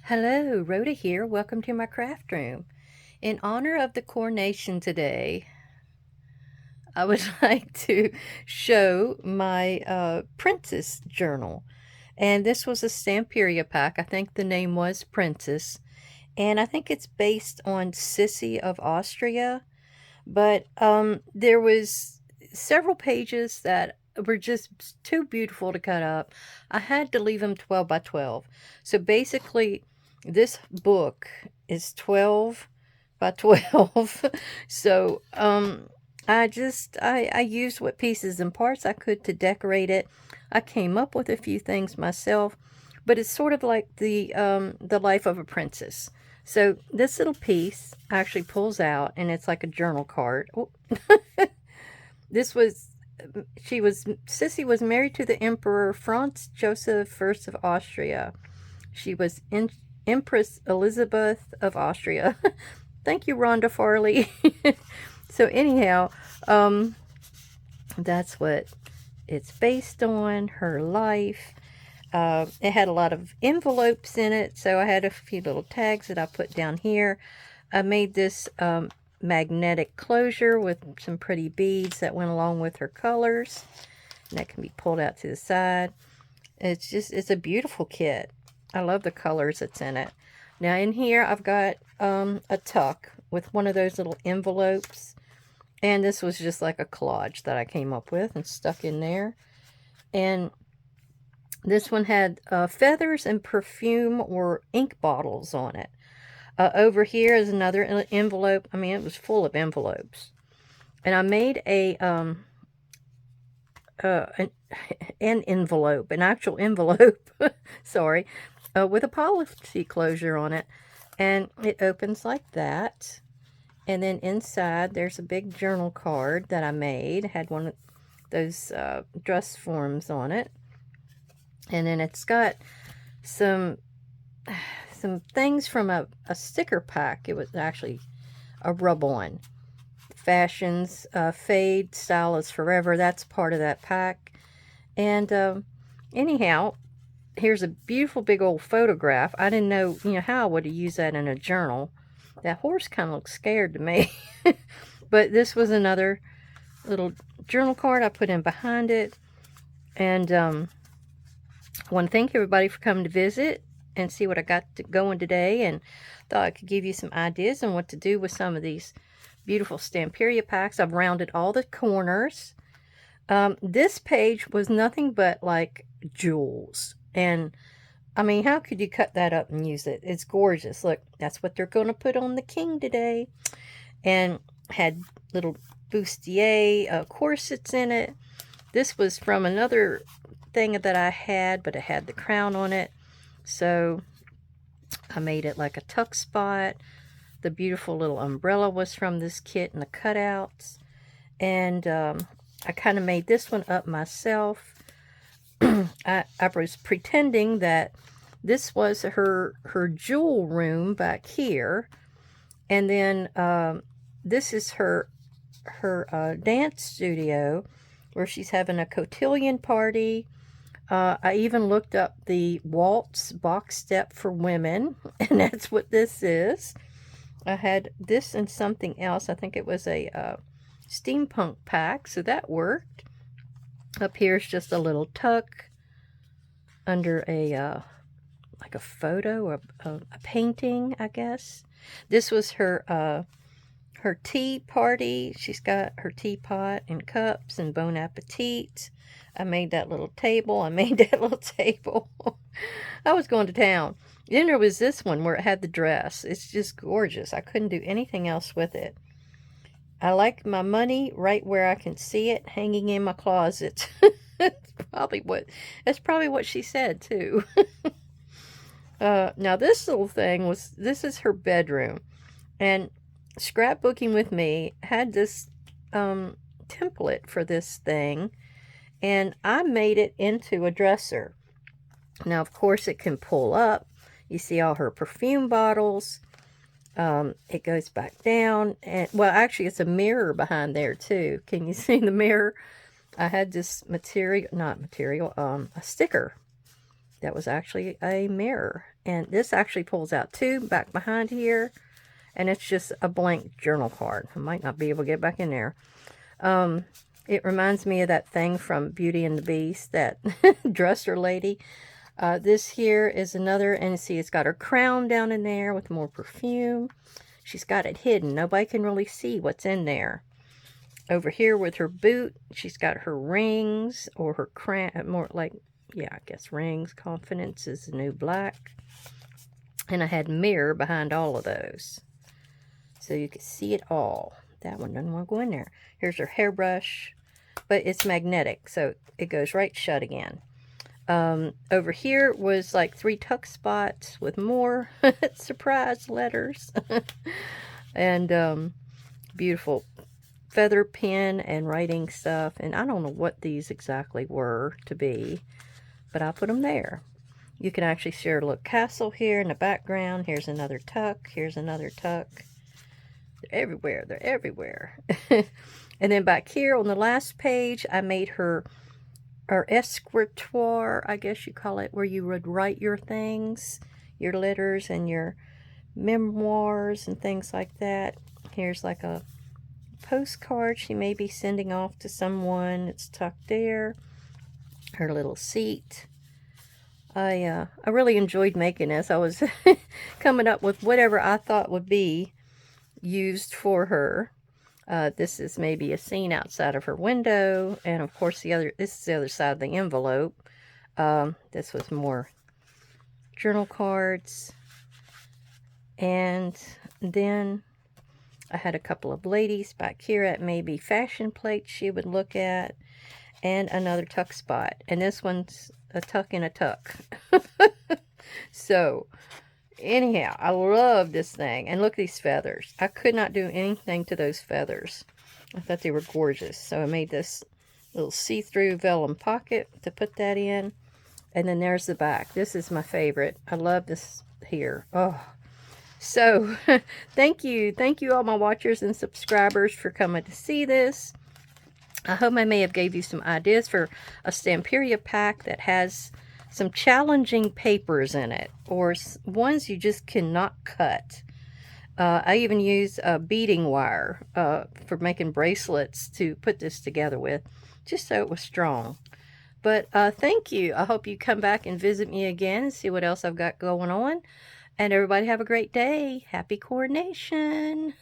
Hello, Rhoda here. Welcome to my craft room. In honor of the coronation today, I would like to show my princess journal. And this was a Stamperia pack. I think the name was Princess. And I think it's based on Sissy of Austria. But there was several pages that were just too beautiful to cut up. I had to leave them 12 by 12. So basically, this book is 12 by 12. So I used what pieces and parts I could to decorate it. I came up with a few things myself, but it's sort of like the life of a princess. So this little piece actually pulls out, and it's like a journal card. Oh. This was, Sissy was married to the Emperor Franz Joseph I of Austria. She was Empress Elizabeth of Austria. Thank you, Rhonda Farley. So anyhow, that's what it's based on, her life. It had a lot of envelopes in it, so I had a few little tags that I put down here. I made this magnetic closure with some pretty beads that went along with her colors. And that can be pulled out to the side. It's a beautiful kit. I love the colors that's in it. Now in here I've got a tuck with one of those little envelopes. And this was just like a collage that I came up with and stuck in there. And this one had feathers and perfume or ink bottles on it. Over here is another envelope. I mean, it was full of envelopes. And I made an envelope, an actual envelope, sorry, with a policy closure on it. And it opens like that. And then inside, there's a big journal card that I made. It had one of those dress forms on it. And then it's got some things from a sticker pack. It was actually a rub-on. Fashions, Fade, Style is Forever. That's part of that pack. And anyhow, here's a beautiful big old photograph. I didn't know, how I would have used that in a journal. That horse kind of looks scared to me. But this was another little journal card I put in behind it. And I want to thank everybody for coming to visit and see what I got going today, and thought I could give you some ideas on what to do with some of these beautiful Stamperia packs. I've rounded all the corners. This page was nothing but like jewels, and I mean, how could you cut that up and use it? It's gorgeous. Look, that's what they're going to put on the king today. And had little bustier corsets in it. This was from another thing that I had, but it had the crown on it. So I made it like a tuck spot. The beautiful little umbrella was from this kit and the cutouts. And I kind of made this one up myself. I was pretending that this was her jewel room back here. And then this is her dance studio where she's having a cotillion party. I even looked up the waltz box step for women, and that's what this is. I had this and something else. I think it was a steampunk pack, so that worked. Up here is just a little tuck under a like a photo or a painting, I guess. This was her tea party. She's got her teapot and cups and bon appetit. I made that little table. I was going to town. Then there was this one where it had the dress. It's just gorgeous. I couldn't do anything else with it. I like my money right where I can see it, hanging in my closet. That's probably what she said too. Now this little thing this is her bedroom, and Scrapbooking with Me had this template for this thing, and I made it into a dresser. Now, of course, it can pull up. You see all her perfume bottles. It goes back down, and well, actually, it's a mirror behind there too. Can you see the mirror? I had this a sticker that was actually a mirror, And this actually pulls out too, back behind here. And it's just a blank journal card. I might not be able to get back in there. It reminds me of that thing from Beauty and the Beast, that dresser lady. This here is another, and see, it's got her crown down in there with more perfume. She's got it hidden. Nobody can really see what's in there. Over here with her boot, she's got her rings, or her crown, more like, yeah, I guess rings. Confidence is the new black. And I had mirror behind all of those, so you can see it all. That one doesn't want to go in there. Here's her hairbrush, but it's magnetic, so it goes right shut again. Over here was like 3 tuck spots with more surprise letters. And beautiful feather pen and writing stuff. And I don't know what these exactly were to be, but I put them there. You can actually see her little castle here in the background. Here's another tuck. Here's another tuck. They're everywhere. They're everywhere. And then back here on the last page, I made her escritoire, I guess you call it, where you would write your things, your letters and your memoirs and things like that. Here's like a postcard she may be sending off to someone. It's tucked there. Her little seat. I really enjoyed making this. I was coming up with whatever I thought would be used for her. This is maybe a scene outside of her window, and of course this is the other side of the envelope. This was more journal cards, and then I had a couple of ladies back here at maybe fashion plates she would look at, and another tuck spot, and this one's a tuck in a tuck. So anyhow, I love this thing. And look at these feathers. I could not do anything to those feathers. I thought they were gorgeous. So I made this little see-through vellum pocket to put that in. And then there's the back. This is my favorite. I love this here. Oh, so thank you. Thank you all my watchers and subscribers for coming to see this. I hope I may have gave you some ideas for a Stamperia pack that has some challenging papers in it, or ones you just cannot cut. I even used beading wire for making bracelets to put this together with, just so it was strong. But thank you. I hope you come back and visit me again and see what else I've got going on. And everybody have a great day. Happy Coronation.